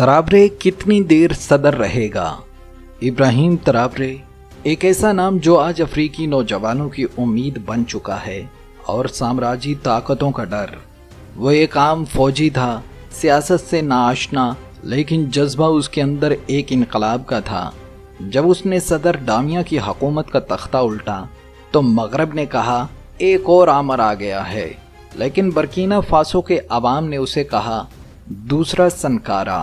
तराबरे कितनी देर सदर रहेगा। इब्राहिम तराबरे एक ऐसा नाम जो आज अफ्रीकी नौजवानों की उम्मीद बन चुका है और साम्राज्यी ताकतों का डर। वो एक आम फौजी था, सियासत से नाआशना, लेकिन जज्बा उसके अंदर एक इनकलाब का था। जब उसने सदर डामिया की हुकूमत का तख्ता उल्टा तो मगरब ने कहा एक और आमर आ गया है, लेकिन बर्किना फासो के अवाम ने उसे कहा दूसरा सनकारा।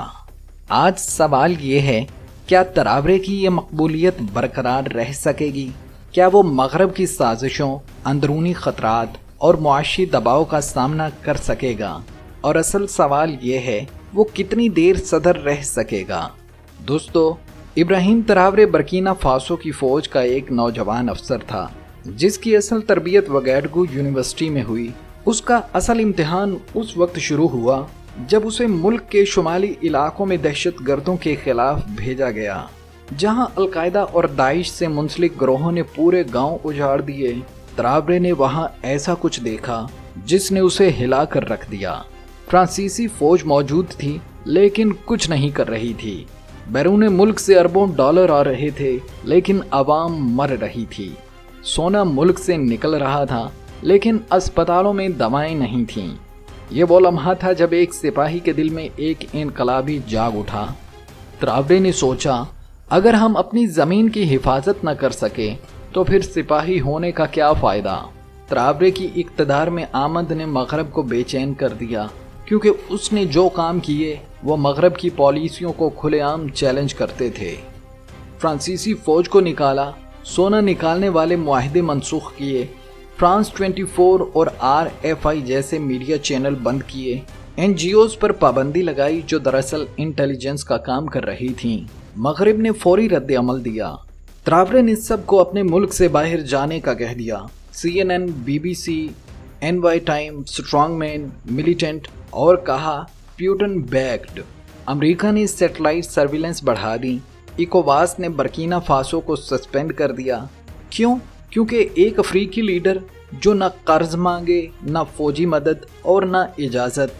आज सवाल ये है, क्या तराबरे की ये मकबूलियत बरकरार रह सकेगी? क्या वो मगरब की साजिशों, अंदरूनी खतरात और मुआशी दबाव का सामना कर सकेगा? और असल सवाल ये है, वो कितनी देर सदर रह सकेगा? दोस्तों, इब्राहिम तराबरे बर्किना फासो की फ़ौज का एक नौजवान अफसर था जिसकी असल तरबियत वगैडगू यूनिवर्सिटी में हुई। उसका असल इम्तिहान उस वक्त शुरू हुआ जब उसे मुल्क के शुमाली इलाकों में दहशत गर्दों के खिलाफ भेजा गया, जहां अलकायदा और दाइश से मुंसलिक ग्रोहों ने पूरे गांव उजाड़ दिए। तराबरे ने वहां ऐसा कुछ देखा जिसने उसे हिला कर रख दिया। फ्रांसीसी फौज मौजूद थी लेकिन कुछ नहीं कर रही थी। बैरून मुल्क से अरबों डॉलर आ रहे थे लेकिन आवाम मर रही थी। सोना मुल्क से निकल रहा था लेकिन अस्पतालों में दवाएं नहीं थीं। ये वो लम्हा था जब एक सिपाही के दिल में एक इनकलाबी जाग उठा। तराबरे ने सोचा, अगर हम अपनी ज़मीन की हिफाजत न कर सके तो फिर सिपाही होने का क्या फ़ायदा। तराबरे की इक़्तिदार में आमद ने मगरब को बेचैन कर दिया, क्योंकि उसने जो काम किए वो मगरब की पॉलिसियों को खुलेआम चैलेंज करते थे। फ्रांसीसी फ़ौज को निकाला, सोना निकालने वाले मुआहदे मनसूख किए, फ्रांस 24 और RFI जैसे मीडिया चैनल बंद किए, NGOs पर पाबंदी लगाई जो दरअसल इंटेलिजेंस का काम कर रही थीं। मगरिब ने फौरी रद्द अमल दिया। तराबरे ने सबको अपने मुल्क से बाहर जाने का कह दिया। CNN, BBC, NY time, strongman, militant और कहा प्यूटन बैक्ड। अमेरिका ने सैटेलाइट सर्विलेंस बढ़ा दी। इकोवास ने बर्किना फासो को सस्पेंड कर दिया। क्यों? क्योंकि एक अफ्रीकी लीडर जो न कर्ज मांगे, न फौजी मदद और न इजाज़त,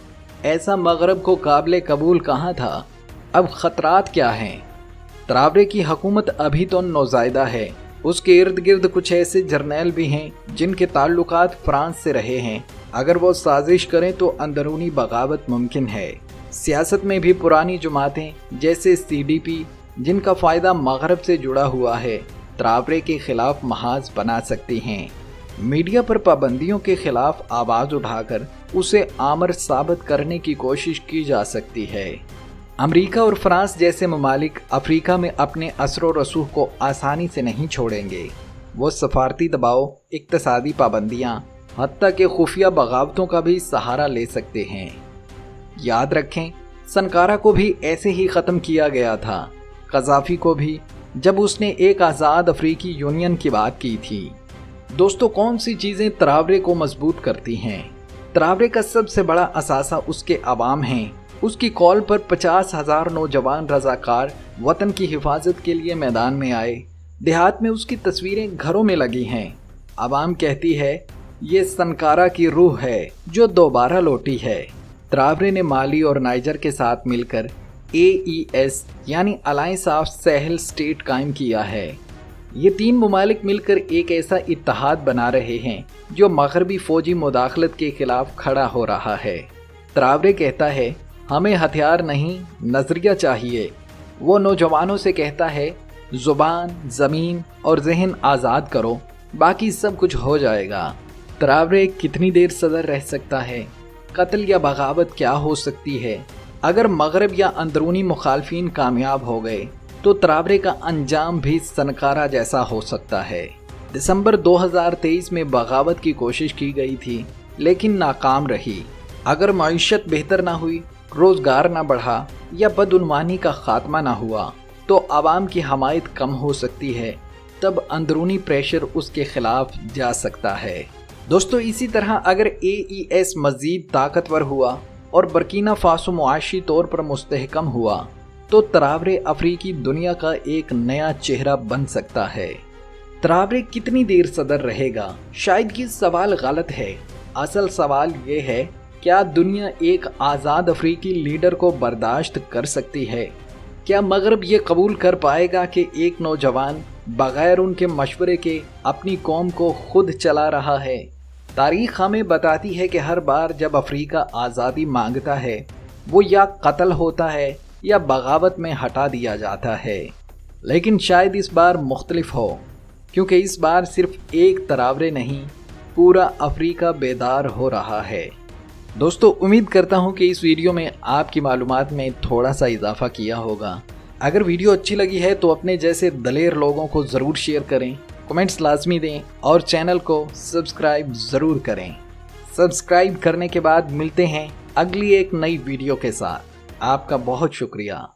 ऐसा मगरब को काबिल कबूल कहाँ था। अब ख़तरात क्या हैं? तराबरे की हुकूमत अभी तो नौज़ायदा है। उसके इर्द गिर्द कुछ ऐसे जर्नैल भी हैं जिनके ताल्लुकात फ्रांस से रहे हैं। अगर वो साजिश करें तो अंदरूनी बगावत मुमकिन है। सियासत में भी पुरानी जमातें जैसे CDP, जिनका फ़ायदा मगरब से जुड़ा हुआ है, तराबरे के खिलाफ महाज बना सकती हैं। मीडिया पर पाबंदियों के खिलाफ आवाज़ उठाकर उसे आमर साबित करने की कोशिश की जा सकती है। अमेरिका और फ्रांस जैसे ममालिक अफ्रीका में अपने असर रसूख को आसानी से नहीं छोड़ेंगे। वो सफारती दबाव, इक्तसादी पाबंदियाँ, हत्ता के खुफिया बगावतों का भी सहारा ले सकते हैं। याद रखें, सनकारा को भी ऐसे ही ख़त्म किया गया था, क़ज़ाफ़ी को भी, जब उसने एक आज़ाद अफ्रीकी यूनियन की बात की थी। दोस्तों, कौन सी चीज़ें तराबरे को मजबूत करती हैं? तराबरे का सबसे बड़ा असासा उसके अवाम हैं। उसकी कॉल पर 50,000 नौजवान रज़ाकार वतन की हिफाजत के लिए मैदान में आए। देहात में उसकी तस्वीरें घरों में लगी हैं। अवाम कहती है ये सनकारा की रूह है जो दोबारा लौटी है। तराबरे ने माली और नाइजर के साथ मिलकर AES यानी अलायंस ऑफ साहेल स्टेट कायम किया है। ये 3 ममालिक मिलकर एक ऐसा इत्तेहाद बना रहे हैं जो मगरबी फौजी मुदाखलत के खिलाफ खड़ा हो रहा है। तराबरे कहता है हमें हथियार नहीं, नजरिया चाहिए। वो नौजवानों से कहता है ज़ुबान, ज़मीन और जहन आज़ाद करो, बाकी सब कुछ हो जाएगा। तराबरे कितनी देर सदर रह सकता है? कत्ल या बगावत क्या हो सकती है? अगर मगरब या अंदरूनी मुखालफिन कामयाब हो गए तो तराबरे का अंजाम भी सनकारा जैसा हो सकता है। दिसंबर 2023 में बगावत की कोशिश की गई थी लेकिन नाकाम रही। अगर मईशत बेहतर ना हुई, रोज़गार ना बढ़ा या बदउनवानी का खात्मा ना हुआ तो आवाम की हमायत कम हो सकती है। तब अंदरूनी प्रेशर उसके खिलाफ जा सकता है। दोस्तों, इसी तरह अगर AES मज़ीद ताकतवर हुआ और बर्किना फासो मुआशी तौर पर मुस्तहकम हुआ तो तराबरे अफ्रीकी दुनिया का एक नया चेहरा बन सकता है। तराबरे कितनी देर सदर रहेगा? शायद ये सवाल गलत है। असल सवाल ये है क्या दुनिया एक आज़ाद अफ्रीकी लीडर को बर्दाश्त कर सकती है? क्या मगरब ये कबूल कर पाएगा कि एक नौजवान बगैर उनके मशवरे के अपनी कौम को खुद चला रहा है? तारीख हमें बताती है कि हर बार जब अफ्रीका आज़ादी मांगता है वो या कत्ल होता है या बगावत में हटा दिया जाता है। लेकिन शायद इस बार मुख्तलिफ हो, क्योंकि इस बार सिर्फ एक तरावरे नहीं, पूरा अफ्रीका बेदार हो रहा है। दोस्तों, उम्मीद करता हूं कि इस वीडियो में आपकी मालूमात में थोड़ा सा इजाफा किया होगा। अगर वीडियो अच्छी लगी है तो अपने जैसे दलेर लोगों को ज़रूर शेयर करें, कमेंट्स लाजमी दें और चैनल को सब्सक्राइब ज़रूर करें। सब्सक्राइब करने के बाद मिलते हैं अगली एक नई वीडियो के साथ। आपका बहुत शुक्रिया।